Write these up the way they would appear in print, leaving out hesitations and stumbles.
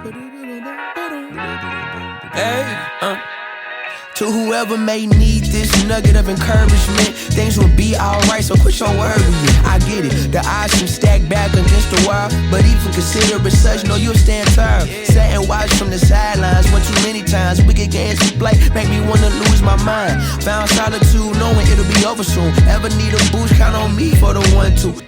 Hey, to whoever may need this nugget of encouragement, things will be alright, so quit your worrying. I get it, the odds seem stacked back against the wall, but even consider it such, know you'll stand tall. Sat and watch from the sidelines one too many times. Wicked games to play make me wanna lose my mind. Found solitude knowing it'll be over soon. Ever need a boost, count on me for the 1-2.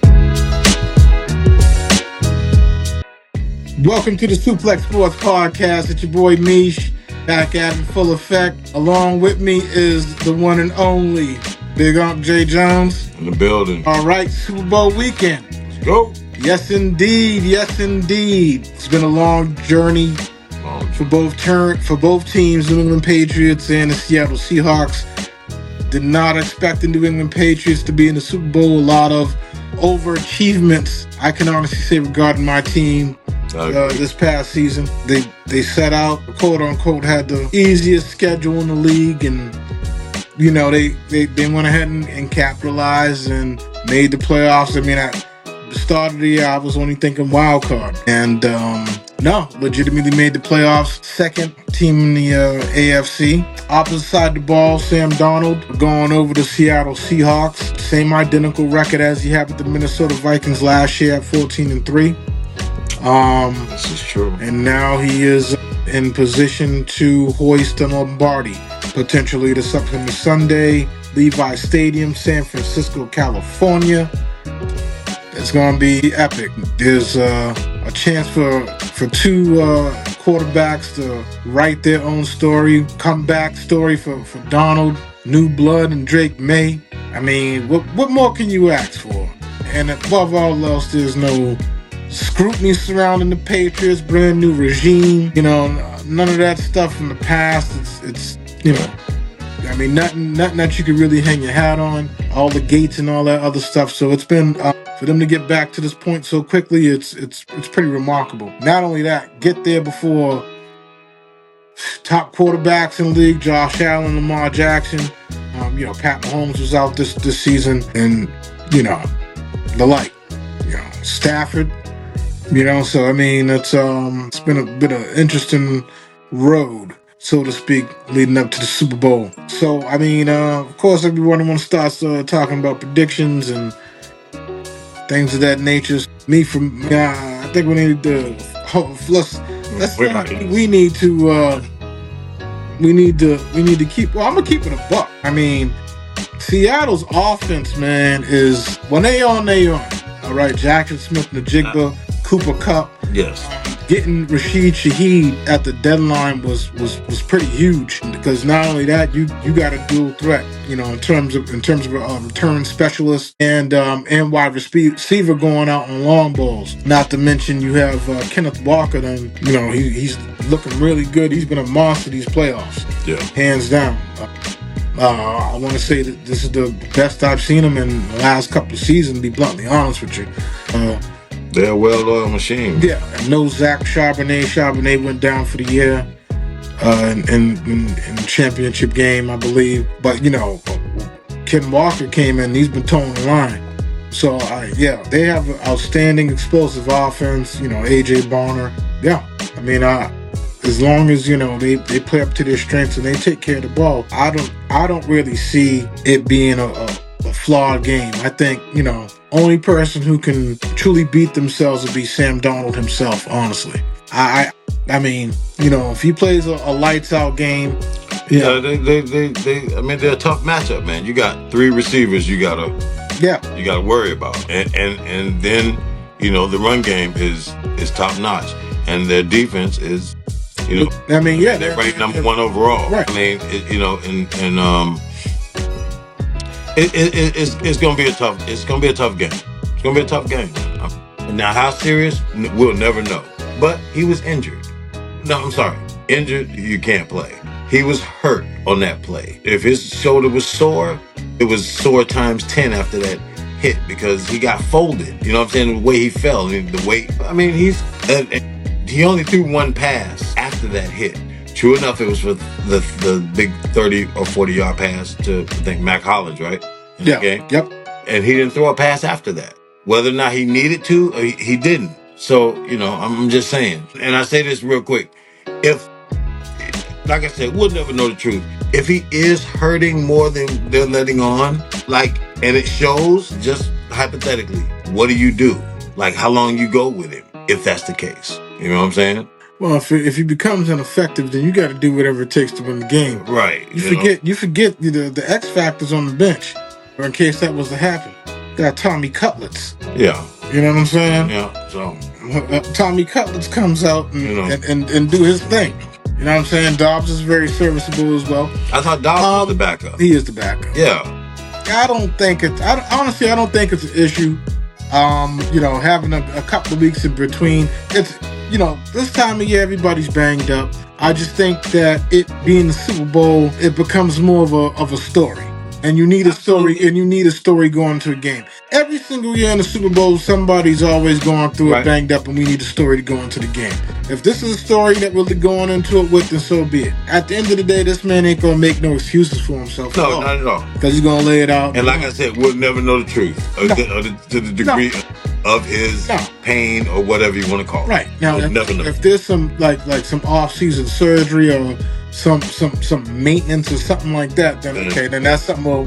Welcome to the Suplex Sports Podcast. It's your boy Mish, back at in full effect. Along with me is the one and only Big Unc J. Jones. In the building. All right, Super Bowl weekend. Let's go. Yes, indeed. Yes, indeed. It's been a long journey for both teams, New England Patriots and the Seattle Seahawks. Did not expect the New England Patriots to be in the Super Bowl. A lot of overachievements, I can honestly say, regarding my team. This past season, they set out, quote unquote, had the easiest schedule in the league, and you know they went ahead and capitalized and made the playoffs. I mean, at the start of the year, I was only thinking wild card, and no, legitimately made the playoffs. Second team in the AFC. Opposite side of the ball, Sam Darnold going over the Seattle Seahawks. Same identical record as he had with the Minnesota Vikings last year at 14-3. This is true. And now he is in position to hoist the Lombardi, potentially this upcoming Sunday, Levi Stadium, San Francisco, California. It's going to be epic. There's a chance for two quarterbacks to write their own story, comeback story for Donald, new blood, and Drake May. I mean, what more can you ask for? And above all else, there's no scrutiny surrounding the Patriots, brand new regime, you know, none of that stuff from the past. It's you know, I mean, nothing that you could really hang your hat on, all the gates and all that other stuff. So it's been, for them to get back to this point so quickly, it's pretty remarkable. Not only that, get there before top quarterbacks in the league, Josh Allen, Lamar Jackson, you know, Pat Mahomes was out this season, and, you know, the like, you know, Stafford. You know, so I mean, it's been a bit of an interesting road, so to speak, leading up to the Super Bowl. So I mean, of course, everyone wants to start talking about predictions and things of that nature. I think we need to we need to keep. Well, I'm gonna keep it a buck. I mean, Seattle's offense, man, is when they on. All right, Jackson Smith, Najigba, Cooper Kupp. Yes. Getting Rashid Shaheed at the deadline was pretty huge, because not only that, you got a dual threat, you know, in terms of a return specialist and wide receiver going out on long balls. Not to mention you have Kenneth Walker, and you know he's looking really good. He's been a monster these playoffs. Yeah. Hands down. I want to say that this is the best I've seen him in the last couple of seasons, to be bluntly honest with you. They're a well-oiled machine. Yeah, no Zach Charbonnet. Charbonnet went down for the year in the championship game, I believe. But, you know, Ken Walker came in. He's been towing the line. So, they have an outstanding explosive offense. You know, A.J. Bonner. Yeah, I mean, as long as, you know, they play up to their strengths and they take care of the ball, I don't really see it being a flawed game. I think, you know, only person who can truly beat themselves would be Sam Darnold himself, honestly. I mean, you know, if he plays a lights out game, yeah, they I mean, they're a tough matchup, man. You got three receivers you gotta worry about, and then, you know, the run game is top notch, and their defense is, you know, I mean, yeah, they're ranked number one overall. Right. I mean, you know, and it's gonna be a tough game. It's gonna be a tough game. Now, how serious, we'll never know. But he was injured. No, I'm sorry. Injured, you can't play. He was hurt on that play. If his shoulder was sore, it was sore times 10 after that hit, because he got folded. You know what I'm saying? The way he fell, the weight. I mean, he only threw one pass after that hit. True enough, it was for the big 30 or 40 yard pass to, I think, Mac Hollins, right? Yeah. Okay? Yep. And he didn't throw a pass after that. Whether or not he needed to, he didn't. So, I'm just saying. And I say this real quick. If, like I said, we'll never know the truth. If he is hurting more than they're letting on, and it shows, just hypothetically, what do you do? How long you go with him, if that's the case? You know what I'm saying? Well, if he becomes ineffective, then you got to do whatever it takes to win the game. Right. You forget the X factors on the bench, or in case that was to happen. Got Tommy Cutlets. Yeah. You know what I'm saying? Yeah. So Tommy Cutlets comes out and do his thing. You know what I'm saying? Dobbs is very serviceable as well. I thought Dobbs was the backup. He is the backup. Yeah. I don't think it's an issue. Having a couple of weeks in between. It's this time of year everybody's banged up. I just think that it being the Super Bowl, it becomes more of a story. And you need a story, going to a game. Every single year in the Super Bowl, somebody's always going through it banged up, and we need a story to go into the game. If this is a story that we're going into it with, then so be it. At the end of the day, this man ain't gonna make no excuses for himself. No, not at all. Because he's gonna lay it out. And like I said, we'll never know the truth to the degree of his pain or whatever you want to call it. Right now, if there's some some off-season surgery or some maintenance or something like that, then okay, then that's something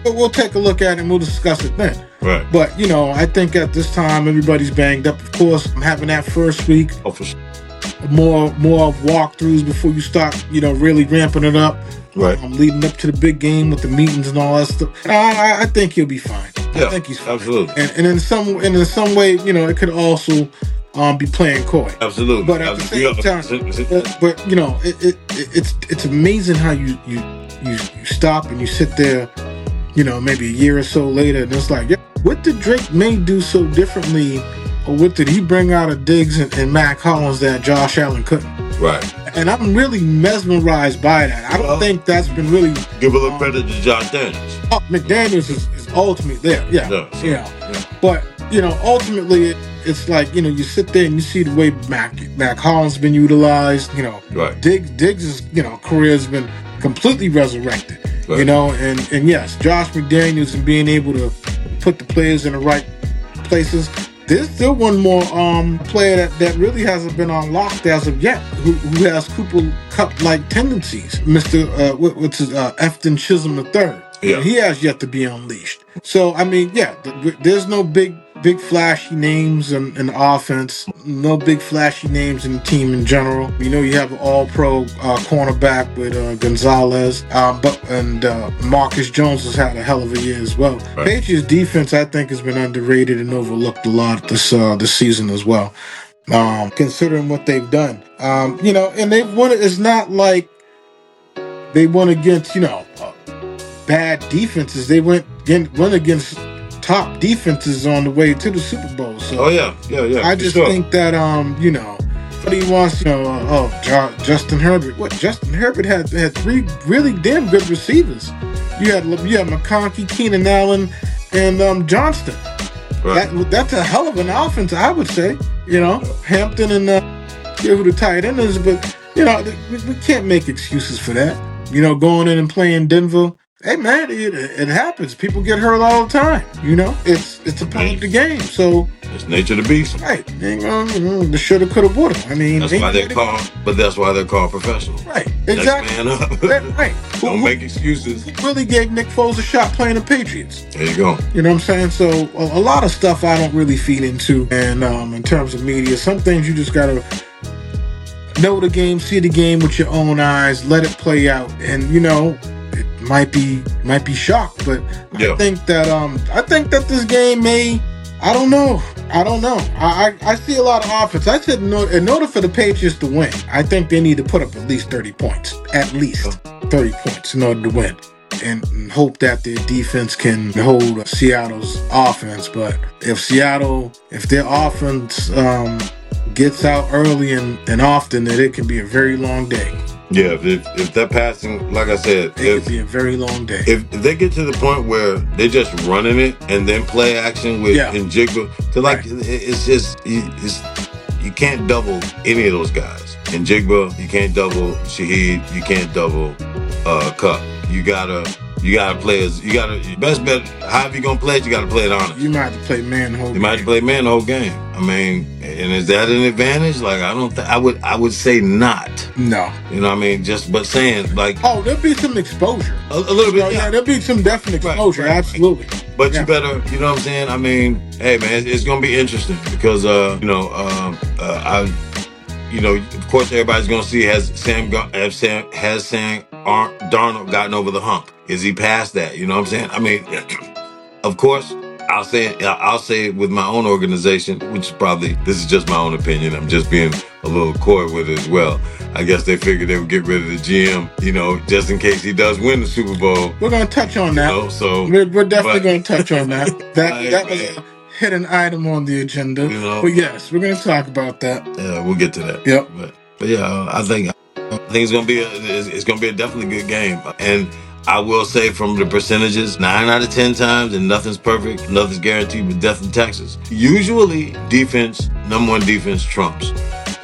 but we'll take a look at it and we'll discuss it then. Right. But I think at this time everybody's banged up. Of course, I'm having that first week. Oh, for sure. More walkthroughs before you start, really ramping it up. Right. I'm leading up to the big game with the meetings and all that stuff. I think he'll be fine. Yeah, I think he's fine. Absolutely. And in some way, it could also be playing coy. Absolutely. But at the same time, it's amazing how you stop and you sit there, maybe a year or so later, and it's like, what did Drake May do so differently, or what did he bring out of Diggs and Mac Hollins that Josh Allen couldn't? Right. And I'm really mesmerized by that. I don't think that's been really... Give a little credit to Josh Daniels. Oh, McDaniels is ultimately there. Yeah. But, ultimately, it's like, you sit there and you see the way Mac Hollins been utilized. Right. Diggs' career has been completely resurrected. Right. And yes, Josh McDaniels and being able to put the players in the right places. There's still one more player that really hasn't been unlocked as of yet, who has Cooper Cup-like tendencies. Mr. Efton Chisholm III. Yeah. He has yet to be unleashed. So, there's no big flashy names in the offense. No big flashy names in the team in general. You have an all-pro cornerback with Gonzalez. And Marcus Jones has had a hell of a year as well. Right. Patriots defense, I think, has been underrated and overlooked a lot this season as well. Considering what they've done. And they've won it. It's not like they won against, bad defenses. They went against top defenses on the way to the Super Bowl. So yeah. I just think that but he wants Justin Herbert. What Justin Herbert had three really damn good receivers. You had McConkey, Keenan Allen, and Johnston. Right. That's a hell of an offense, I would say. Hampton and who the tight end is, but we can't make excuses for that. Going in and playing Denver. Hey man, it happens. People get hurt all the time. It's a part of the game. So it's nature of the beast. Right. The shoulda, coulda, woulda. That's why they're called professional. Right. Exactly. Next man up. Right. Don't make excuses. Who really gave Nick Foles a shot playing the Patriots? There you go. You know what I'm saying? So a lot of stuff I don't really feed into, and in terms of media, some things you just gotta know the game, see the game with your own eyes, let it play out, and it might be shocked, but I think that this game may. I don't know. I see a lot of offense. I said in order for the Patriots to win, I think they need to put up at least 30 points. At least 30 points in order to win. And hope that their defense can hold Seattle's offense. But if their offense gets out early and often, then it can be a very long day. Yeah, if that passing, like I said, it could be a very long day. If they get to the point where they're just running it and then play action with Njigba, it's just you can't double any of those guys. Njigba, you can't double Shaheed, you can't double Cup. You gotta You gotta play as best bet. However you gonna play it, you gotta play it honest. You might have to play man the whole game. You might have to play man the whole game. I mean, and is that an advantage? Like, I don't think I would say not. No. You know what I mean? But saying like, oh, there'll be some exposure. A little bit. Yeah, there'll be some definite exposure. Right. Absolutely. But you better, you know what I'm saying? I mean, hey man, it's gonna be interesting because of course everybody's gonna see has Sam Darnold gotten over the hump? Is he past that? You know what I'm saying? I mean, of course, I'll say it with my own organization, which this is just my own opinion. I'm just being a little coy with it as well. I guess they figured they would get rid of the GM, just in case he does win the Super Bowl. We're gonna touch on that. So we're definitely gonna touch on that. That was a hidden item on the agenda. But yes, we're gonna talk about that. Yeah, we'll get to that. Yep. But yeah, I think it's gonna be a definitely good game. And I will say from the percentages, 9 out of 10 times, and nothing's perfect, nothing's guaranteed, but death in Texas. Usually, number one defense trumps.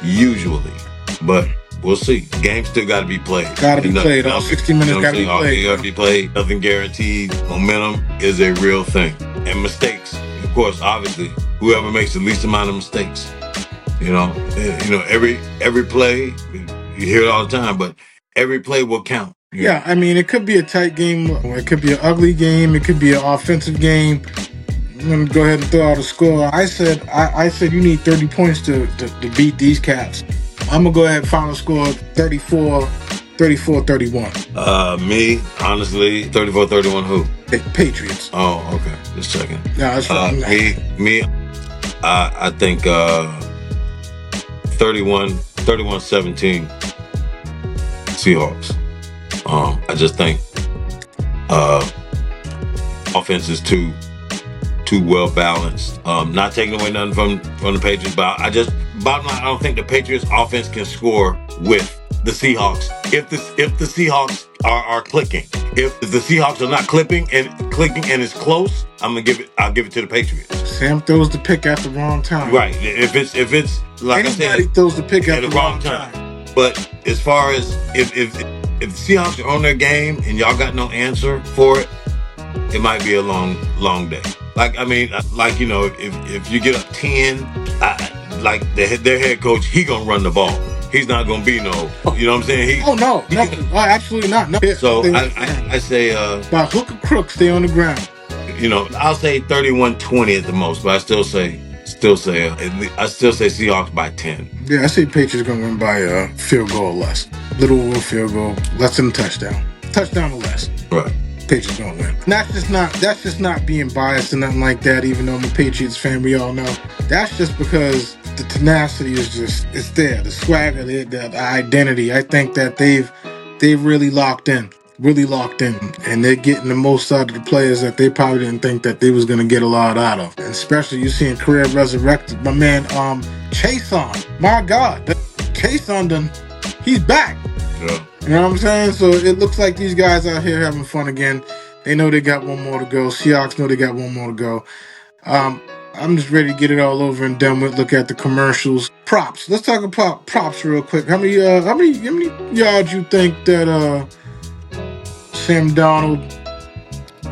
Usually, but we'll see. Game still got to be played. All 60 minutes got to be played. Got to be played. Nothing guaranteed. Momentum is a real thing, and mistakes. Of course, obviously, whoever makes the least amount of mistakes. Every play, you hear it all the time, but every play will count. Yeah, I mean, it could be a tight game, or it could be an ugly game, it could be an offensive game. I'm going to go ahead and throw out a score. I said you need 30 points to beat these Cats. I'm going to go ahead and final score 34-31. Me, honestly, 34-31 who? Patriots. Oh, okay. Just checking. No, that's right. I think 31-17 Seahawks. I just think offense is too well balanced. Not taking away nothing from the Patriots, but bottom line, I don't think the Patriots offense can score with the Seahawks. If the Seahawks are clicking, if the Seahawks are not clicking and it's close, I'll give it to the Patriots. Sam throws the pick at the wrong time. Right. If it's like anybody I said, throws the pick at the wrong time. But as far as if the Seahawks are on their game and y'all got no answer for it, it might be a long day. If you get up 10, their head coach, he gonna run the ball. He's not gonna be no, you know what I'm saying? No, absolutely not. No. So I say, by hook or crook, stay on the ground. I'll say 31-20 at the most, but I still say Seahawks by 10. Yeah, I say Patriots gonna win by a field goal or less. Little field goal, less than a touchdown. Touchdown or less. Right. Patriots gonna win. That's just not being biased or nothing like that. Even though I'm a Patriots fan, we all know that's just because the tenacity it's there. The swagger, the identity. I think that they've really locked in, and they're getting the most out of the players that they probably didn't think that they was gonna get a lot out of. And especially you seeing career resurrected. My man, Chason. My God, Chason done. He's back. Yeah. You know what I'm saying? So it looks like these guys out here having fun again. They know they got one more to go. Seahawks know they got one more to go. I'm just ready to get it all over and done with. Look at the commercials. Props. Let's talk about props real quick. How many yards you think that Sam Darnold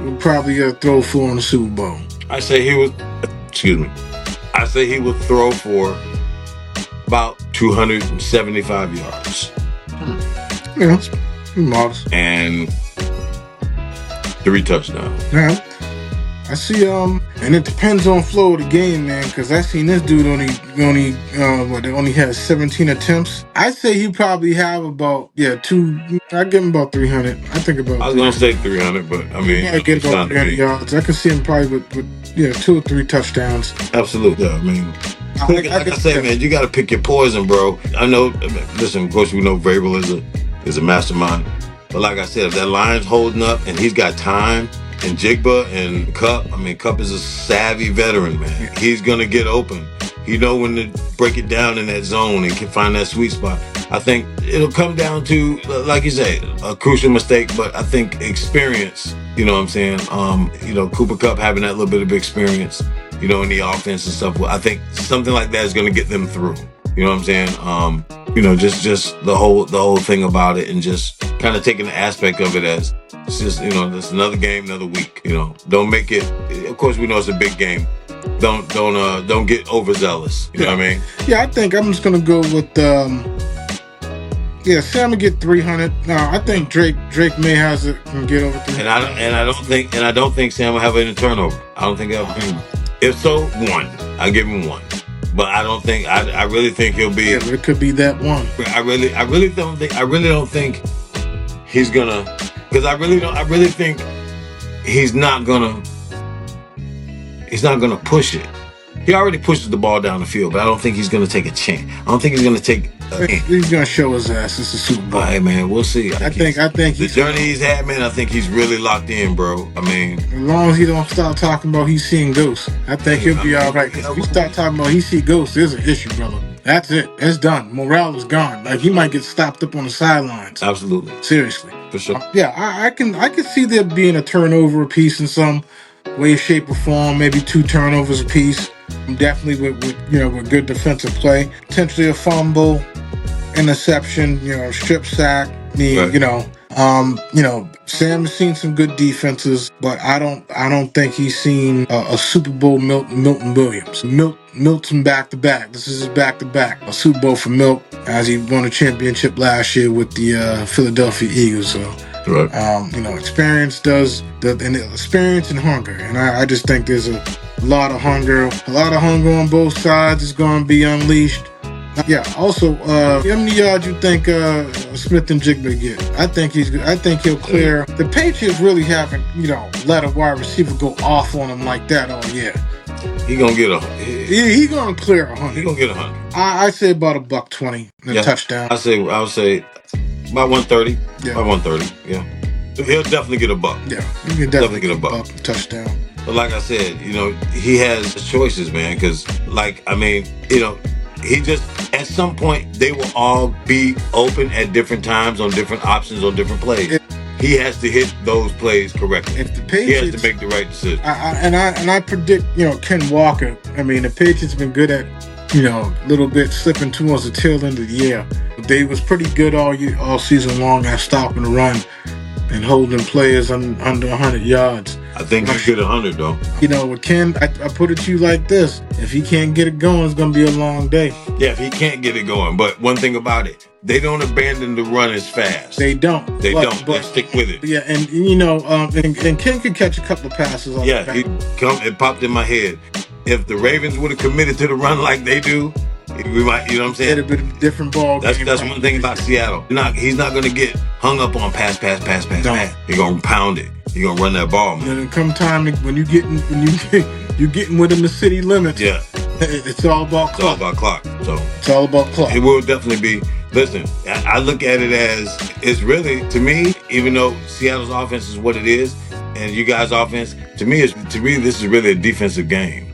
would probably throw for in the Super Bowl? I say he would throw for about 275 yards. Yeah, it's modest. And 3 touchdowns. Yeah. I see, and it depends on flow of the game, man, because I seen this dude only has 17 attempts. I say he probably have about, I give him about 300. I think about. I was going to say 300, but I mean, I get about 300 yards. I can see him probably with 2 or 3 touchdowns. Absolutely. Yeah, I mean, like I say, man, you got to pick your poison, bro. I know. Listen, of course, we know Vrabel is a mastermind, but like I said, if that line's holding up and he's got time, and Jigba and Cup, Cup is a savvy veteran, man. He's gonna get open. He know when to break it down in that zone and can find that sweet spot. I think it'll come down to, like you say, a crucial mistake, but I think experience. You know what I'm saying? Cooper Kupp having that little bit of experience, in the offense and stuff. I think something like that is gonna get them through. You know what I'm saying? Just the whole thing about it, and just kind of taking the aspect of it as It's just, it's another game, another week. Don't make it. Of course, we know it's a big game. Don't get overzealous. You know what I mean? Yeah, I think I'm just gonna go with Sam will get 300. No, I think Drake may can get over 300. And I don't think Sam will have any turnover. I don't think he'll have. If so, one. I'll give him one. But I don't think. I really think he'll be. Yeah, but it could be that one. I really don't think he's gonna. Because I really think he's not gonna push it. He already pushes the ball down the field, but I don't think he's gonna take a chance. I don't think he's gonna take. He's gonna show his ass. It's a Super Bowl. Hey man, we'll see. I think the journey he's had, man. I think he's really locked in, bro. I mean, as long as he don't start talking about he's seeing ghosts, I think he'll be all right. If he start talking about he see ghosts, there's an issue, brother. That's it. It's done. Morale is gone. Like he might get stopped up on the sidelines. Absolutely. Seriously. For sure. I can see there being a turnover apiece in some way, shape, or form. Maybe 2 turnovers apiece. Definitely with good defensive play. Potentially a fumble, interception, strip sack. Sam has seen some good defenses, but I don't think he's seen a Super Bowl Milton Williams. Milton back to back. This is his back to back. A Super Bowl for Milt as he won a championship last year with the Philadelphia Eagles. So, right. Experience experience and hunger, and I just think there's a lot of hunger. A lot of hunger on both sides is going to be unleashed. Yeah. Also, how many yards you think Smith and Jigba get? I think he'll clear. The Patriots really haven't, let a wide receiver go off on him like that all year. He gonna get He gonna clear 100. He gonna get 100. I say about $120 and a touchdown. I would say about 130. Yeah. About 130. Yeah. He'll definitely get a buck. Yeah. He can definitely get a buck touchdown. But like I said, he has choices, man. Because he just, at some point, they will all be open at different times on different options on different plays. He has to hit those plays correctly. If the Patriots, he has to make the right decision. I predict, Ken Walker. I mean, the Patriots have been good at, a little bit slipping towards the tail end of the year. They was pretty good all season long at stopping the run and holding players under 100 yards. I think you get 100 though. With Ken, I put it to you like this: if he can't get it going, it's gonna be a long day. Yeah, if he can't get it going. But one thing about it, they don't abandon the run as fast. They don't. They stick with it. Yeah, and Ken could catch a couple of passes on the back. It popped in my head. If the Ravens would have committed to the run like they do, we might, you know what I'm saying? It'd have been a different ball game. That's one thing about Seattle. He's not going to get hung up on pass. He's going to pound it. He's going to run that ball, man. And come time when you're getting within the city limits. Yeah. It's all about clock. It's all about clock. So it's all about clock. It will definitely be. Listen, I look at it as it's really, to me, even though Seattle's offense is what it is, and you guys' offense, to me, this is really a defensive game.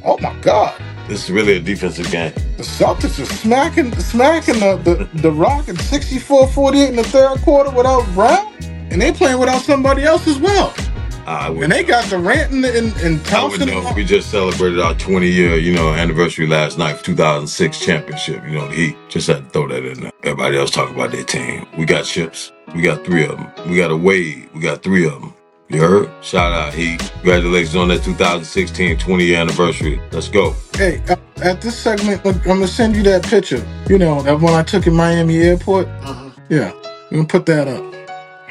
Oh my God. This is really a defensive game. The Celtics are smacking the Rock at 64-48 in the third quarter without Brown, and they playing without somebody else as well. And they got Durant and Thompson. I would know. We just celebrated our 20-year, anniversary last night, 2006 championship. The Heat. Just had to throw that in there. Everybody else talking about their team. We got chips. We got 3 of them. We got a Wade. We got 3 of them. You heard? Shout out, Heat. Congratulations on that 2016 20-year anniversary. Let's go. Hey, at this segment, I'm going to send you that picture. That one I took in Miami Airport? Uh-huh. Yeah. I'm going to put that up.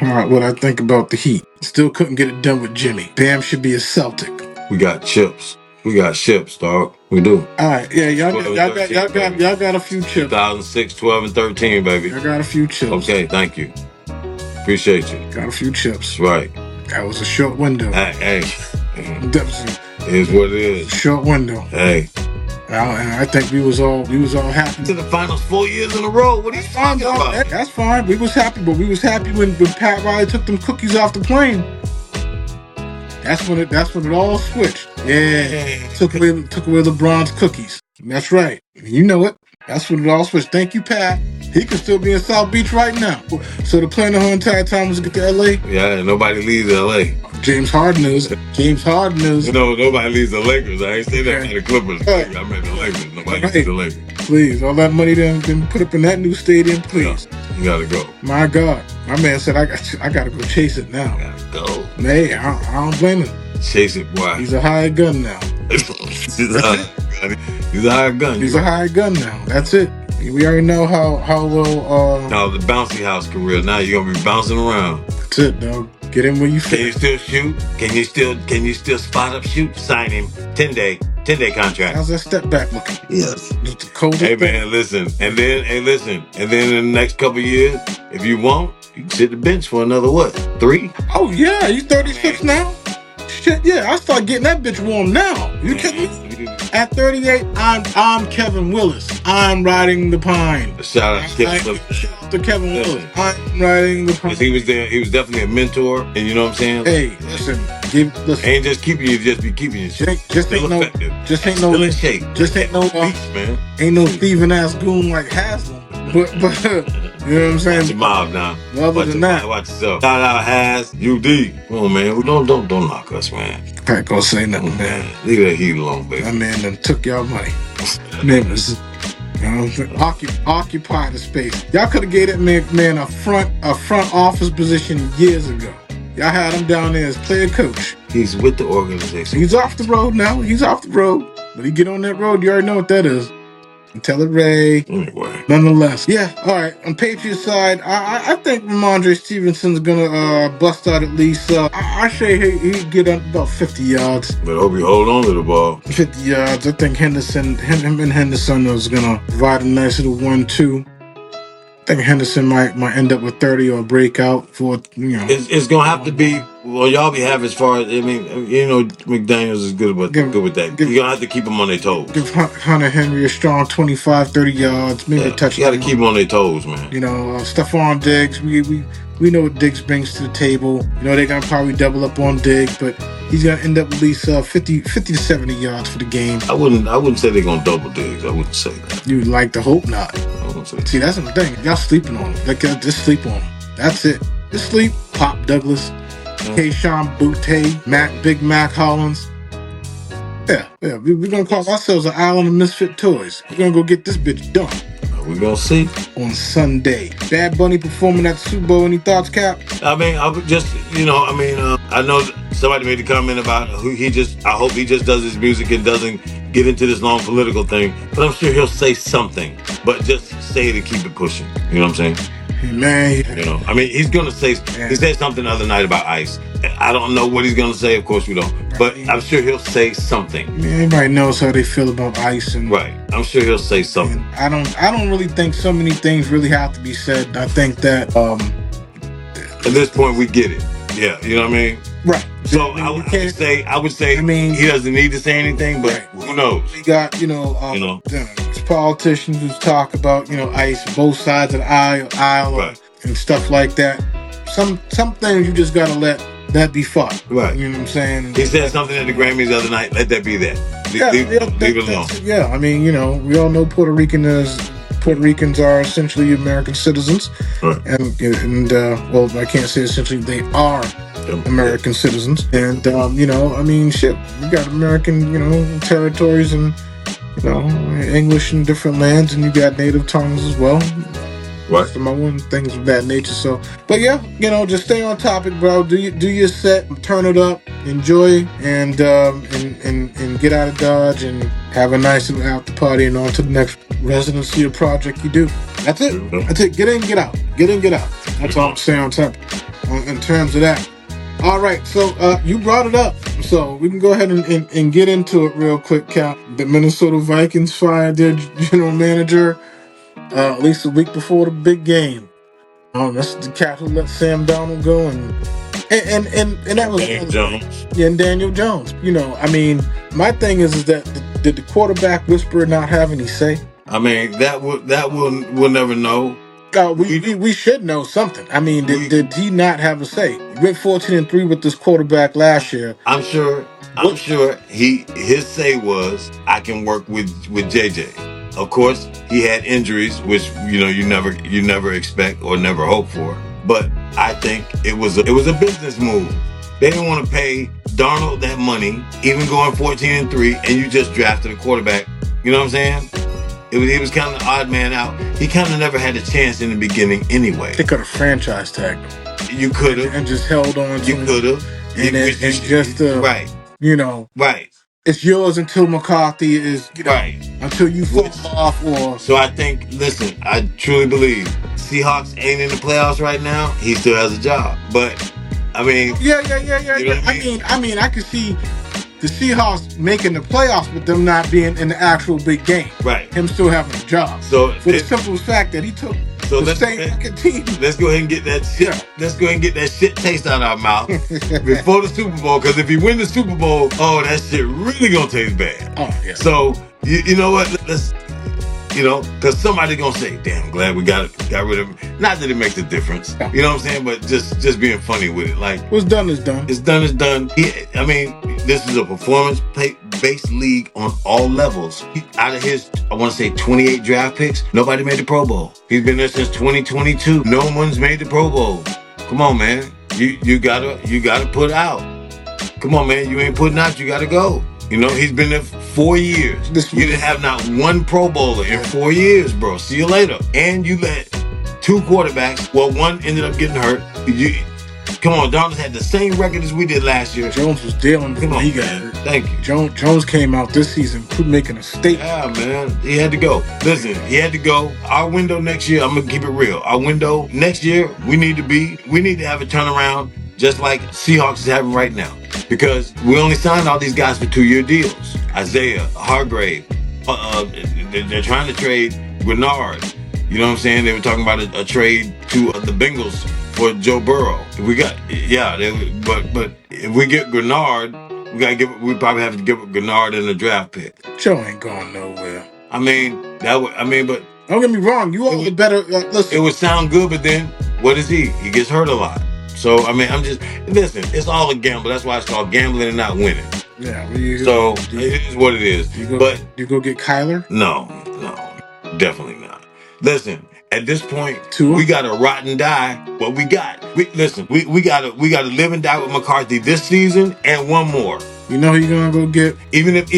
All right, what I think about the Heat. Still couldn't get it done with Jimmy. Bam should be a Celtic. We got chips. We got chips, dog. We do. All right, yeah, y'all got a few chips. 2006, 12, and 13, baby. I got a few chips. Okay, thank you. Appreciate you. Got a few chips. That's right. That was a short window. Hey. It is what it is. Short window. Hey. And I think we was all happy. To the finals 4 years in a row. What are you talking about? That's fine. We was happy, but we was happy when Pat Riley took them cookies off the plane. That's when it all switched. Yeah. Took away LeBron's cookies. That's right. You know it. That's when it all switched. Thank you, Pat. He could still be in South Beach right now. So the plan the whole entire time was to get to LA? Yeah, nobody leaves LA. James Harden is. Nobody leaves the Lakers. I ain't saying that for the Clippers. I meant the Lakers. Nobody leaves the Lakers. Please, all that money done put up in that new stadium, please. Yeah. You gotta go. My God. My man said, I gotta go chase it now. Gotta go. Hey, I don't blame him. Chase it, boy. He's a hired gun now. He's a hired gun. He's a hired gun now. That's it. We already know how well. Now the bouncy house career. Now you're gonna be bouncing around. That's it, dog. Get in where you fit. Can you still shoot? Can you still spot up shoot? Sign him 10-day contract. How's that step back looking? Yes. It's the coldest Hey thing. man, listen. And then in the next couple of years, if you want, you can sit the bench for another what? 3? Oh yeah, he's 36 now. Shit, yeah, I start getting that bitch warm now. You kidding me? At 38, I'm Kevin Willis. I'm riding the pine. Shout out to Kevin Willis. I'm riding the pine. He was there. He was definitely a mentor, and you know what I'm saying. Hey, listen. Ain't just keeping you, just be keeping you. Just ain't no Still in shape. Man. Ain't no thieving ass goon like Haslam. But you know what I'm saying? Watch your mouth now. Other than that, watch yourself. Shout out Has UD. Come on, man. Don't knock us, man. I ain't gonna say nothing, man. Leave that heat alone, baby. That man done took y'all money. Man was, you know, occupy the space. Y'all could have gave that man a front office position years ago. Y'all had him down there as player coach. He's with the organization. He's off the road now. But he get on that road, you already know what that is. Tell it, Ray. Anyway. Nonetheless. Yeah, all right. On Patriots side, I think Ramondre Stevenson's going to bust out at least. I say he'd get about 50 yards. But I hope you hold on to the ball. 50 yards. I think him and Henderson is going to provide a nice little 1-2. I think Henderson might end up with 30 or break out for, you know. It's going to have to be, well, y'all be having as far as, I mean, you know, McDaniels is good with that. You're going to have to keep them on their toes. Give Hunter Henry a strong 25, 30 yards, maybe a touchdown. You got to keep them on their toes, man. You know, Stephon Diggs, we know what Diggs brings to the table. You know, they're going to probably double up on Diggs, but he's going to end up at least 50 to 70 yards for the game. I wouldn't say they're going to double Diggs. I wouldn't say that. You would like to hope not. See, that's the thing. Y'all sleeping on him. Like, just sleep on him. That's it. Just sleep. Pop Douglas, Kayshon Boutte, Big Mac Hollins. Yeah. We're going to call ourselves an island of misfit toys. We're going to go get this bitch done. We're going to see. On Sunday. Bad Bunny performing at the Super Bowl. Any thoughts, Cap? I mean, I would just, I know somebody made a comment about I hope he just does his music and doesn't get into this long political thing. But I'm sure he'll say something. But just say it and keep it pushing. You know what I'm saying? Hey, man. You know, I mean, he's going to say, he said something the other night about ICE. I don't know what he's going to say. Of course we don't. But I'm sure he'll say something. Everybody knows how they feel about ICE. Right. I'm sure he'll say something. I don't really think so many things really have to be said. I think that at this point we get it. Yeah, you know what I mean? Right. So I would say he doesn't need to say anything, but who knows? We got, politicians who talk about, ICE, both sides of the aisle and stuff like that. Some things you just gotta let that be fought. Right. You know what I'm saying? He said something at the Grammys the other night. Let that be that. Leave it alone. Yeah, I mean, we all know Puerto Ricans are essentially American citizens. Right. And well, I can't say essentially, they are American citizens. And, shit, we got American, territories and, English in different lands, and you got native tongues as well. Right. Some other things of that nature. So, but yeah, just stay on topic, bro. Do your set, turn it up, enjoy, and get out of Dodge and have a nice after party and on to the next residency or project you do. That's it. Mm-hmm. That's it. Get in, get out. Get in, get out. That's all I'm saying on top. In terms of that. All right. So you brought it up. So we can go ahead and get into it real quick, Cap. The Minnesota Vikings fired their general manager. At least a week before the big game. That's the cat who let Sam Darnold go, and that was Daniel Jones. Yeah, and Daniel Jones. My thing is that did the quarterback whisperer not have any say? I mean, we'll never know. We should know something. I mean, did he not have a say? He went 14-3 with this quarterback last year. I'm sure his say was, I can work with JJ. Of course, he had injuries, which you never expect or never hope for. But I think it was a business move. They didn't want to pay Darnold that money, even going 14-3, and you just drafted a quarterback. You know what I'm saying? He was kind of the odd man out. He kind of never had a chance in the beginning anyway. They could have franchise tagged him. You could have. And just held on to him. You could have. Right. You know. Right. It's yours until McCarthy is, right. Until you fall off or... So I think, listen, I truly believe Seahawks ain't in the playoffs right now. He still has a job. But, I mean... Yeah. You know I mean, I could see the Seahawks making the playoffs, but them not being in the actual big game. Right. Him still having a job. So for the simple fact that he took the same fucking team. Let's go ahead and get that shit. Yeah. Let's go ahead and get that shit taste out of our mouth before the Super Bowl. Because if he win the Super Bowl, that shit really gonna taste bad. Oh yeah. So you know what? Let's. Because somebody gonna say, "Damn, glad we got rid of him." Not that it makes a difference, you know what I'm saying, but just being funny with it. Like, what's done is done. It's done is done. I mean, this is a performance-based league on all levels. Out of his, I want to say 28 draft picks, nobody made the Pro Bowl. He's been there since 2022. No one's made the Pro Bowl. Come on, man. You gotta put out. Come on, man. You ain't putting out. You gotta go. He's been there for 4 years. You didn't have not one Pro Bowler in 4 years, bro. See you later. And you let two quarterbacks, well, one ended up getting hurt. Come on, Darnold had the same record as we did last year. Jones was dealing before he got hurt. Thank you. Jones came out this season making a statement. Yeah, man. He had to go. Listen, he had to go. Our window next year, I'm going to keep it real. Our window next year, we need to have a turnaround just like Seahawks is having right now. Because we only signed all these guys for 2-year deals. Isaiah, Hargrave, they're trying to trade Grenard. You know what I'm saying? They were talking about a trade to the Bengals for Joe Burrow. But if we get Grenard, we probably have to give Grenard in the draft pick. Joe ain't going nowhere. But don't get me wrong. You all the better. Listen, it would sound good, but then what is he? He gets hurt a lot. So, listen, it's all a gamble. That's why it's called gambling and not winning. Yeah. It is what it is. You go get Kyler? No, definitely not. Listen, at this point, we got to rot and die what we got. We got to live and die with McCarthy this season and one more. You know who you're gonna go get? Even if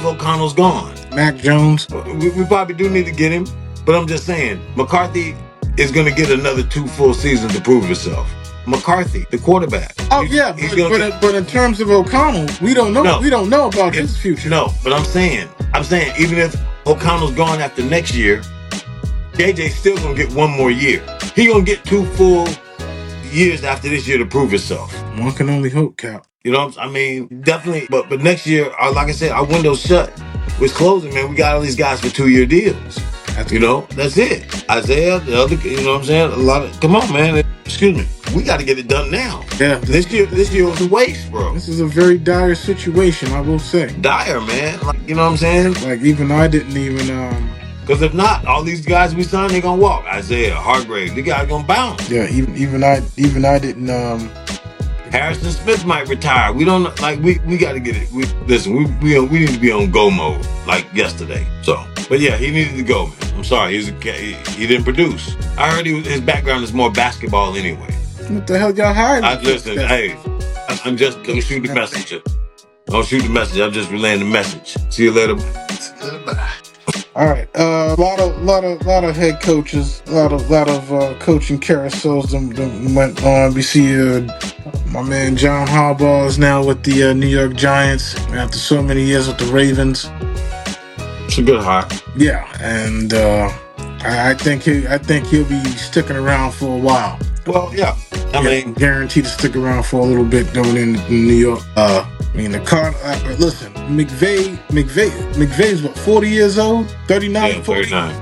O'Connell's gone, Mac Jones. We probably do need to get him. But I'm just saying, McCarthy is gonna get another 2 full seasons to prove himself. McCarthy, the quarterback. Oh but in terms of O'Connell, we don't know. No, we don't know about his future. No, but I'm saying, even if O'Connell's gone after next year, JJ's still gonna get 1 more year. He gonna get 2 full years after this year to prove himself. One can only hope, Cap. Definitely. But next year, like I said, our window's shut. It's closing, man. We got all these guys for 2-year deals. That's it. Isaiah, the other, you know what I'm saying? Come on, man. Excuse me. We got to get it done now. Yeah. This year was a waste, bro. This is a very dire situation, I will say. Dire, man. You know what I'm saying? Like, even I didn't even, Because if not, all these guys we signed, they gonna walk. Isaiah, Hargrave, the guys gonna bounce. Yeah, even I didn't, Harrison Smith might retire. We don't we got to get it. We need to be on go mode like yesterday. So, but yeah, he needed to go, man. I'm sorry, he didn't produce. I heard his background is more basketball anyway. What the hell y'all hired? Listen, I'm just don't shoot the messenger. Don't shoot the message. I'm just relaying the message. See you later. All right, a lot of head coaches, a lot of coaching carousels that went on. We see my man John Harbaugh is now with the New York Giants after so many years with the Ravens. It's a good hire. Yeah, and I think he'll be sticking around for a while. Well, yeah, guaranteed to stick around for a little bit going in New York. Listen, McVay's what, 40 years old? 39? Yeah, 39.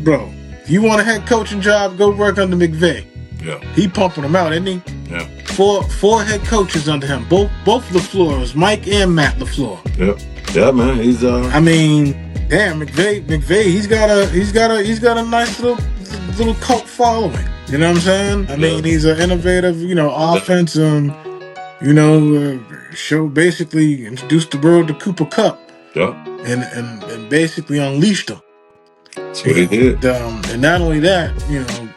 Bro, if you want a head coaching job, go work under McVay. Yeah. He pumping them out, isn't he? Yeah. Four head coaches under him. Both LaFleurs, Mike and Matt LaFleur. Yep. Yeah, man. He's damn, McVay, he's got a nice little cult following. You know what I'm saying? He's an innovative, offense, basically introduced the world to Cooper Kupp. Yeah. And basically unleashed him. That's what he did. And not only that,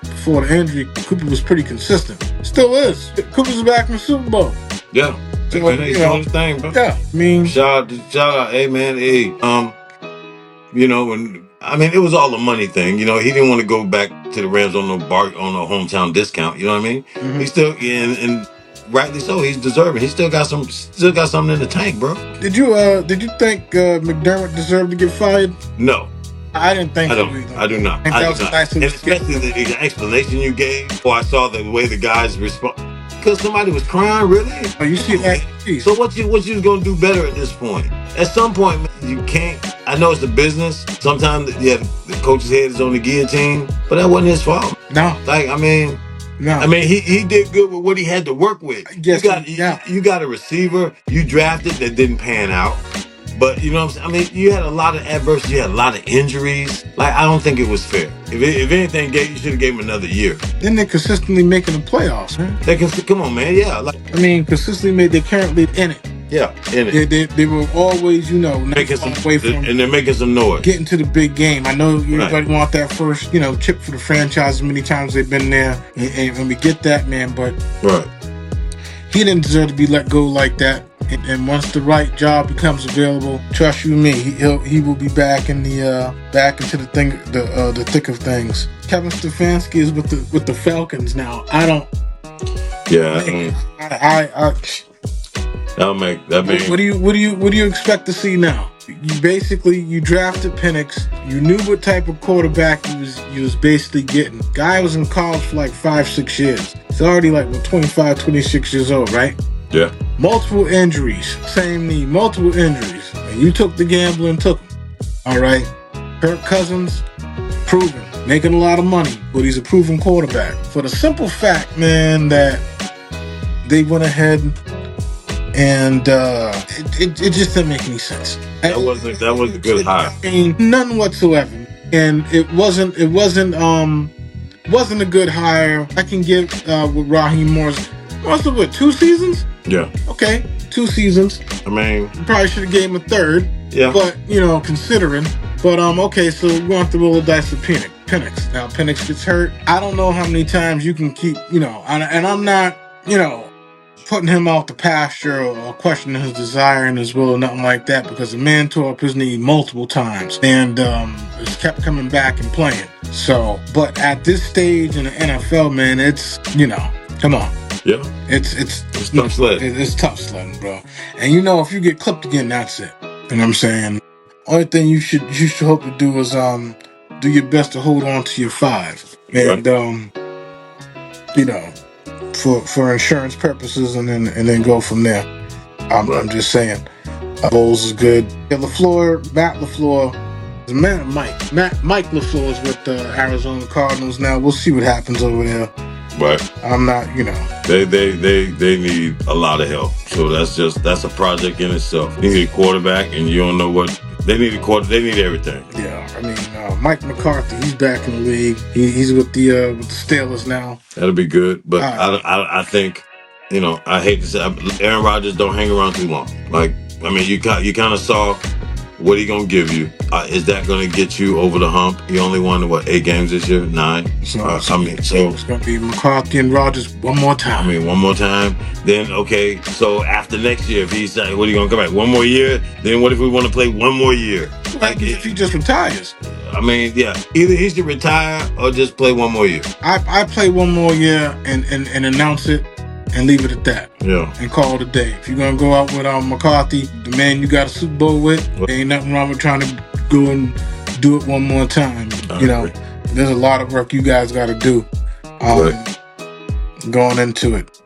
before the injury, Cooper was pretty consistent. Still is. Cooper's back from the Super Bowl. Yeah. So, he's doing his thing, bro. Yeah. Shout out, hey man, hey. When I mean, it was all a money thing. You know, he didn't want to go back to the Rams on a hometown discount. You know what I mean? Mm-hmm. He still and rightly so. He's deserving. He still got something in the tank, bro. Did you think McDermott deserved to get fired? No. I didn't think I so don't. either. I do not. I think that was a nice And little especially the explanation you gave. Or I saw the way the guys respond. Because somebody was crying, really? Oh, you see that? So what you gonna do better at this point? At some point, man, you can't. I know it's a business. Sometimes, yeah, the coach's head is on the guillotine, but that wasn't his fault. No. Like, I mean, he did good with what he had to work with. Yes, you got a receiver you drafted that didn't pan out. But you know what I'm saying? I mean, you had a lot of adversity, you had a lot of injuries. Like, I don't think it was fair. If anything, you should have gave him another year. Then they're consistently making the playoffs, man. Come on, man. Yeah. Consistently they're currently in it. Yeah, in it. They were always, making some away from, and they're making some noise. Getting to the big game. I know everybody want that first, chip for the franchise as many times they've been there. And we get that, man, but right. He didn't deserve to be let go like that. And once the right job becomes available, trust you me, he will be back in back into the thick of things. Kevin Stefanski is with the Falcons now. I don't. Yeah. That'll make that. What do you expect to see now? You drafted Penix. You knew what type of quarterback you was basically getting. Guy was in college for like 5-6 years. He's already like 25, 26 years old, right? Yeah. Multiple injuries, same knee, multiple injuries. And you took the gamble and took him. All right. Kirk Cousins, proven, making a lot of money, but he's a proven quarterback. For the simple fact, man, that they went ahead and it just didn't make any sense. That was a good hire. I mean, none whatsoever. And it wasn't a good hire. I can give with Raheem Morris. Also, what, 2 seasons? Yeah. Okay, 2 seasons. I mean, probably should have gave him a third. Yeah. But considering. But okay, so we're going to roll the dice with Penix. Now Penix gets hurt. I don't know how many times you can keep, and I'm not, putting him off the pasture or questioning his desire and his will or nothing like that, because the man tore up his knee multiple times and just kept coming back and playing. So, but at this stage in the NFL, man, it's come on. Yeah. It's tough sledding. It's tough sledding, bro. And if you get clipped again, that's it. You know what I'm saying? Only thing you should hope to do is do your best to hold on to your 5. And right. For insurance purposes, and then go from there. I'm just saying. Bowles is good. Yeah, Matt LaFleur. Mike LaFleur is with the Arizona Cardinals now. We'll see what happens over there. Right. I'm not, They need a lot of help. So that's a project in itself. They need a quarterback, and you don't know what they need. They need everything. Yeah, I mean, Mike McCarthy, he's back in the league. He's with the Steelers now. That'll be good, but I think, I hate to say, Aaron Rodgers don't hang around too long. Like, I mean, you kind of saw what he gonna give you. Is that gonna get you over the hump? He only won 8 games this year, 9. So it's gonna be McCarthy and Rodgers one more time. I mean, one more time. Then okay, so after next year, if he's what are you gonna come back? One more year? Then what if we want to play one more year? Like if he just retires. I mean, yeah, either he should retire or just play one more year. I play one more year and announce it and leave it at that. Yeah. And call it a day. If you're gonna go out with McCarthy, the man you got a Super Bowl with, there ain't nothing wrong with trying to go and do it one more time. There's a lot of work you guys got to do going into it.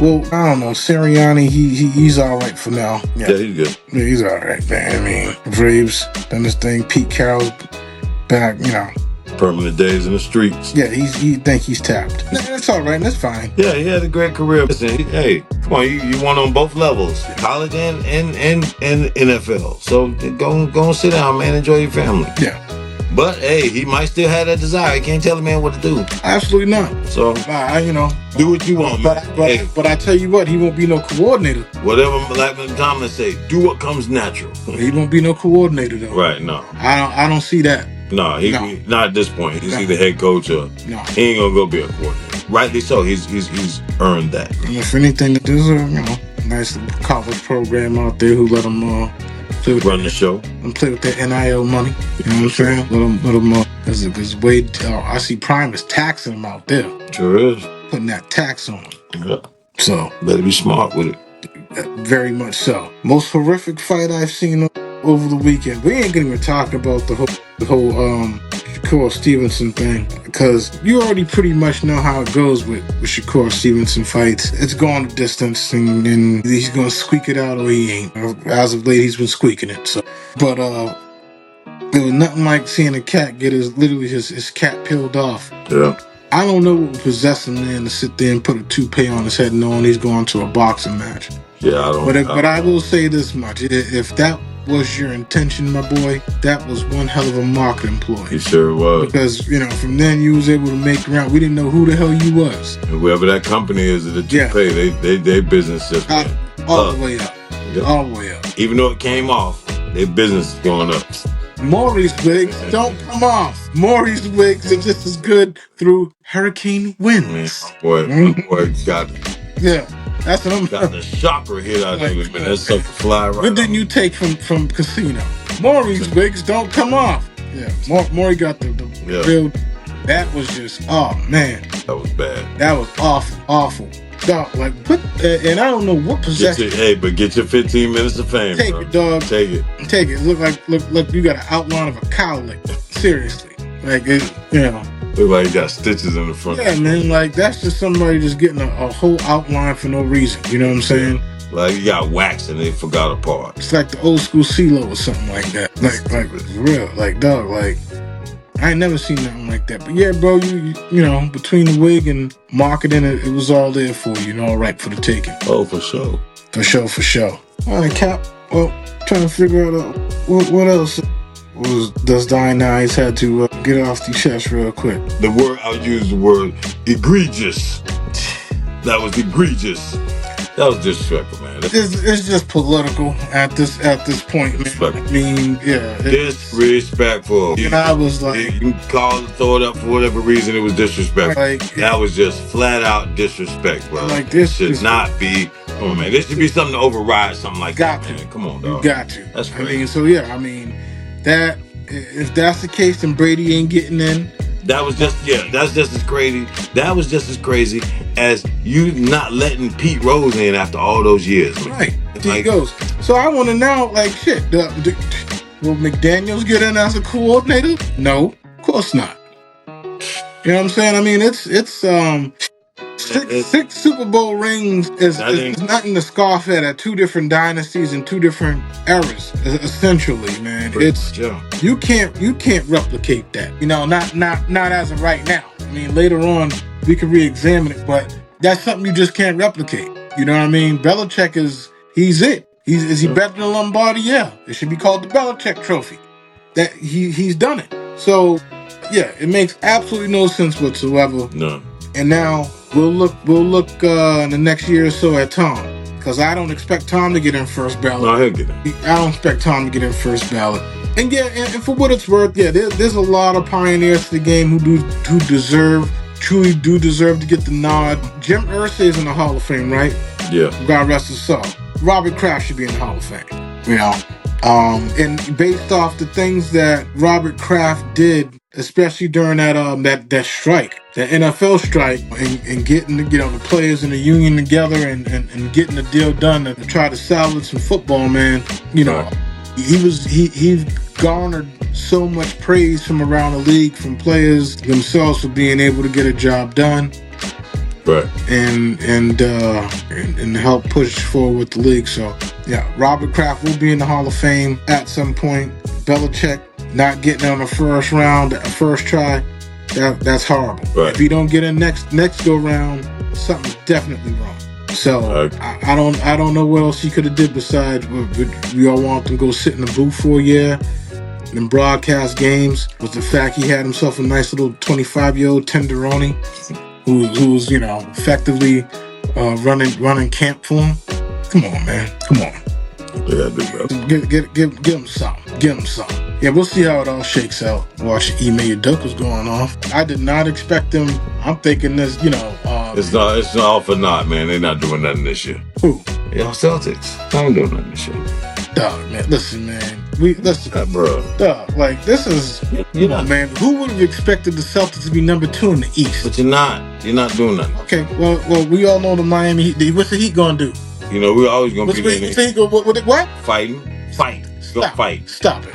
Well, I don't know. Sirianni, he's all right for now. Yeah, he's good. Yeah, he's all right, man. I mean, Braves done this thing. Pete Carroll's back. Permanent days in the streets. Yeah, he think he's tapped. That's all right. That's fine. Yeah, he had a great career. Listen, hey, come on, you won on both levels, college and NFL. So go and sit down, man. Enjoy your family. Yeah. But hey, he might still have that desire. He can't tell a man what to do. Absolutely not. So do what you want, man. But I tell you what, he won't be no coordinator. Whatever, like Tomlin say, do what comes natural. He won't be no coordinator though. Right? No. I don't see that. No, he not at this point. He's either head coach or he ain't gonna go be a coordinator. Rightly so. He's earned that. And if anything, there's a nice college program out there who let him Run the show. And play with that NIL money. You know what I'm saying? Little more. Because Wade, I see Prime is taxing them out there. Sure is. Putting that tax on them. Yeah. So better be smart with it. Very much so. Most horrific fight I've seen over the weekend. We ain't gonna even talk about the whole Shakur Stevenson thing, because you already pretty much know how it goes with Shakur Stevenson fights. It's going the distance, and he's gonna squeak it out, or he ain't. As of late, he's been squeaking it. So, but there was nothing like seeing a cat get his cat peeled off. Yeah. I don't know what would possess him, man, to sit there and put a toupee on his head knowing he's going to a boxing match. Yeah, I don't. But I will say this much: if that was your intention, my boy, that was one hell of a marketing ploy. He sure was. Because from then you was able to make around. We didn't know who the hell you was. And whoever that company is that you pay, they business just went all the way up. Yep. All the way up. Even though it came off, their business is going up. Maurice wigs don't come off. Maurice wigs are just as good through hurricane winds. Man, my boy got. Yeah. That's what I'm got the shocker hit out of him, and that sucker fly right. What didn't you take from Casino? Maurice wigs don't come off. Yeah, Maury got the real. That was just, oh man, that was bad. That was awful. Dog, like what? And I don't know what possession. But get your 15 minutes of fame. Take it, dog. Take it. Look. You got an outline of a cowlick. Seriously, like it, Look like he got stitches in the front. Yeah, man. Like that's just somebody just getting a whole outline for no reason. You know what I'm saying? Yeah. Like you got waxed and they forgot a part. It's like the old school CeeLo or something like that. Like for real. Like dog. Like I ain't never seen nothing like that. But yeah, bro, you know between the wig and marketing, it was all there for you. All right for the taking. Oh, for sure. For sure. All right, Cap. Well, trying to figure out what else. Does Dionysus had to get off the chest real quick? The word I'll use the word egregious. That was egregious. That was disrespectful, man. It's just political at this point, man. I mean, yeah, disrespectful. And I was like, you can throw it up for whatever reason. It was disrespectful. That was just flat out disrespect, bro. Like this should not be. Come on, man. This should be something to override something like that, man. Come on, dog. You got to. That's crazy. I mean, so yeah, that if that's the case, then Brady ain't getting in. That's just as crazy. That was just as crazy as you not letting Pete Rose in after all those years. Man. Right. He goes. So I want to know, like, shit. Will McDaniels get in as a coordinator? No, of course not. You know what I'm saying? I mean, it's six Super Bowl rings is nothing to scoff at two different dynasties and two different eras. Essentially, man, you can't replicate that. Not as of right now. I mean, later on we can re-examine it, but that's something you just can't replicate. You know what I mean? Belichick he's it. Is he better than Lombardi? Yeah, it should be called the Belichick Trophy. That he's done it. So yeah, it makes absolutely no sense whatsoever. No. And now we'll look in the next year or so at Tom, because I don't expect Tom to get in first ballot. No, he'll get in. I don't expect Tom to get in first ballot. And yeah, and for what it's worth, yeah, there's a lot of pioneers to the game who truly do deserve to get the nod. Jim Irsay is in the Hall of Fame, right? Yeah. God rest his soul. Robert Kraft should be in the Hall of Fame. And based off the things that Robert Kraft did, especially during that strike, that NFL strike, and getting the players in the union together and getting the deal done to try to salvage some football, man. He garnered so much praise from around the league, from players themselves, for being able to get a job done. Right. And help push forward with the league. So yeah, Robert Kraft will be in the Hall of Fame at some point. Belichick not getting on the first round, first try, that's horrible. Right. If you don't get in next go round, something's definitely wrong. So I don't know what else he could have did besides we all want him to go sit in the booth for a year and broadcast games. Was the fact he had himself a nice little 25-year-old tenderoni who's effectively running camp for him. Come on, man. Come on. Yeah, give him something. Give him something. Yeah, we'll see how it all shakes out. Watch Ime Udoka's going off. I did not expect him. I'm thinking this, it's not all for naught, man. They're not doing nothing this year. Who? Yeah, Celtics. They ain't doing nothing this year. Dog, man, listen, man. Listen, bro. dog, like, this is, You're not, man, who would have expected the Celtics to be number 2 in the East? but you're not doing nothing. Okay, well, we all know the Miami Heat. What's the Heat gonna do? You know, we're always gonna be What? fighting. Go fight. Stop it.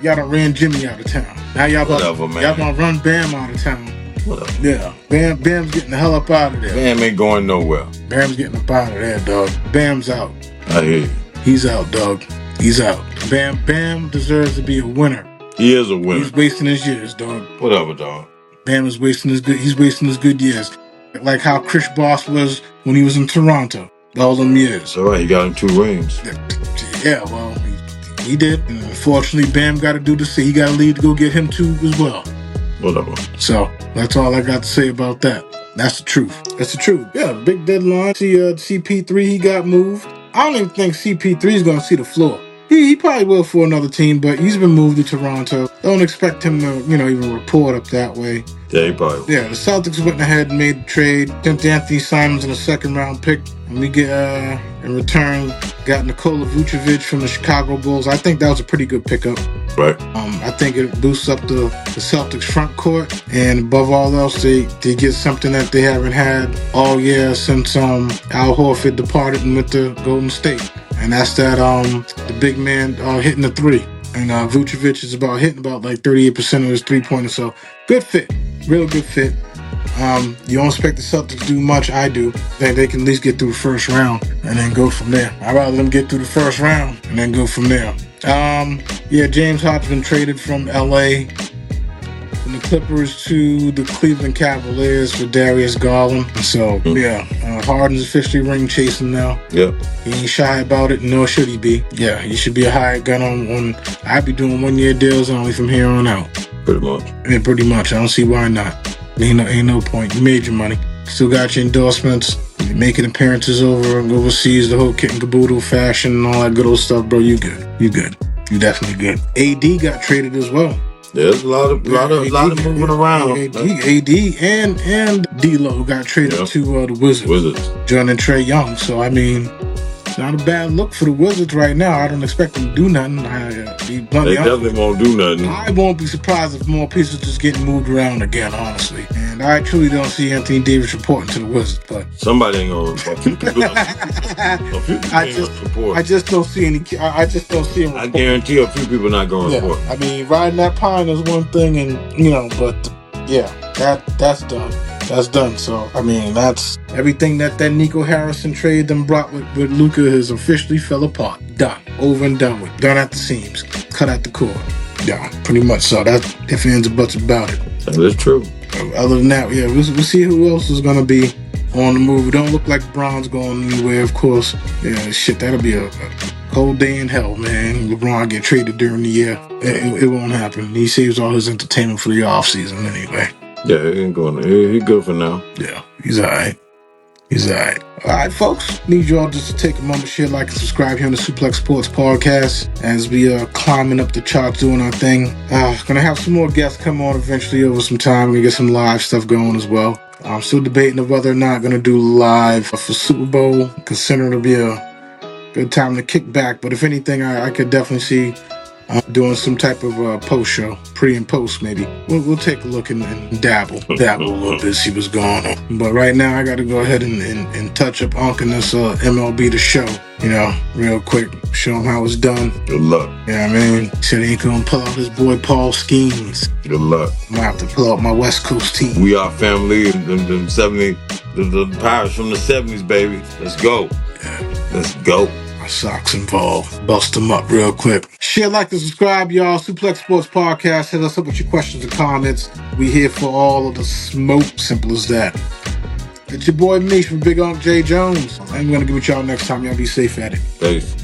Y'all done ran Jimmy out of town. Now y'all gonna run Bam out of town. Whatever. Yeah, Bam's getting the hell up out of there. Bam ain't going nowhere. Bam's getting up out of there, dog. Bam's out. I hear you. He's out, dog. He's out. Bam deserves to be a winner. He is a winner. He's wasting his years, dog. Whatever, dog. Bam is wasting his good years. Like how Chris Bosh was when he was in Toronto. All them years. All right, he got him 2 rings. Yeah, well, he did. And unfortunately, Bam got to do the same. He got to leave to go get him 2 as well. Whatever. So that's all I got to say about that. That's the truth. Yeah, big deadline. See, CP3, he got moved. I don't even think CP3 is going to see the floor. He probably will for another team, but he's been moved to Toronto. Don't expect him to, even report up that way. Yeah, he probably will. Yeah, the Celtics went ahead and made the trade. Sent Anthony Simons in a 2nd-round pick. And we get, in return, got Nikola Vucevic from the Chicago Bulls. I think that was a pretty good pickup. Right. I think it boosts up the Celtics front court. And above all else, they get something that they haven't had all year since Al Horford departed and went to Golden State. And that's that the big man hitting the 3. And Vucevic is hitting about like 38% of his 3-pointers. So good fit. Real good fit. You don't expect the Celtics to do much. I do. Think they can at least get through the first round and then go from there. I'd rather them get through the first round and then go from there. James Harden's been traded from LA, from the Clippers to the Cleveland Cavaliers for Darius Garland. So, Harden's officially ring chasing now. Yep. He ain't shy about it, nor should he be. Yeah, he should be a hired gun on I'd be doing 1-year deals only from here on out. Pretty much. Yeah, pretty much. I don't see why not. Ain't no point. You made your money. Still got your endorsements. You're making appearances overseas, the whole kit and caboodle fashion and all that good old stuff, bro. You good. You definitely good. AD got traded as well. There's a lot of moving around. AD and D-Lo got traded to the Wizards. Joining Trae Young. So, it's not a bad look for the Wizards right now. I don't expect them to do nothing. They definitely won't do nothing. I won't be surprised if more pieces just getting moved around again, honestly. And I truly don't see Anthony Davis reporting to the Wizards. But somebody ain't gonna report. I just don't see any. I just don't see him. I guarantee a few people not gonna report. Riding that pine is one thing, and that's done. That's done. So, that's everything that Nico Harrison trade them brought with Luka has officially fell apart. Done. Over and done with. Done at the seams. Cut at the core. Yeah, pretty much so. That's if ands or buts about it. That is true. Other than that, we'll see who else is going to be on the move. It don't look like Bron's going anywhere, of course. Yeah, that'll be a cold day in hell, man. LeBron get traded during the year. It won't happen. He saves all his entertainment for the offseason anyway. Yeah, he ain't going. He's good for now. Yeah, he's all right. All right, folks. Need you all just to take a moment, share, like, and subscribe here on the Suplex Sports Podcast as we are climbing up the charts, doing our thing. Gonna have some more guests come on eventually over some time. We're gonna get some live stuff going as well. I'm still debating of whether or not gonna do live for Super Bowl. Considering it'll be a good time to kick back. But if anything, I could definitely see doing some type of post show, pre and post maybe. We'll take a look and dabble a little bit, see what's going on. But right now, I got to go ahead and touch up Unc and this MLB The Show, real quick. Show him how it's done. Good luck. Yeah, man. Said he ain't gonna pull out his boy Paul Skeens. Good luck. I'm gonna have to pull out my West Coast team. We are family, the 70, the Pirates from the 70s, baby. Let's go. Yeah. Let's go. My socks involved. Bust them up real quick. Share, like, and subscribe, y'all. Suplex Sports Podcast. Hit us up with your questions and comments. We here for all of the smoke. Simple as that. It's your boy Mish from Big Unc J. Jones. I'm gonna get with y'all next time. Y'all be safe at it. Peace.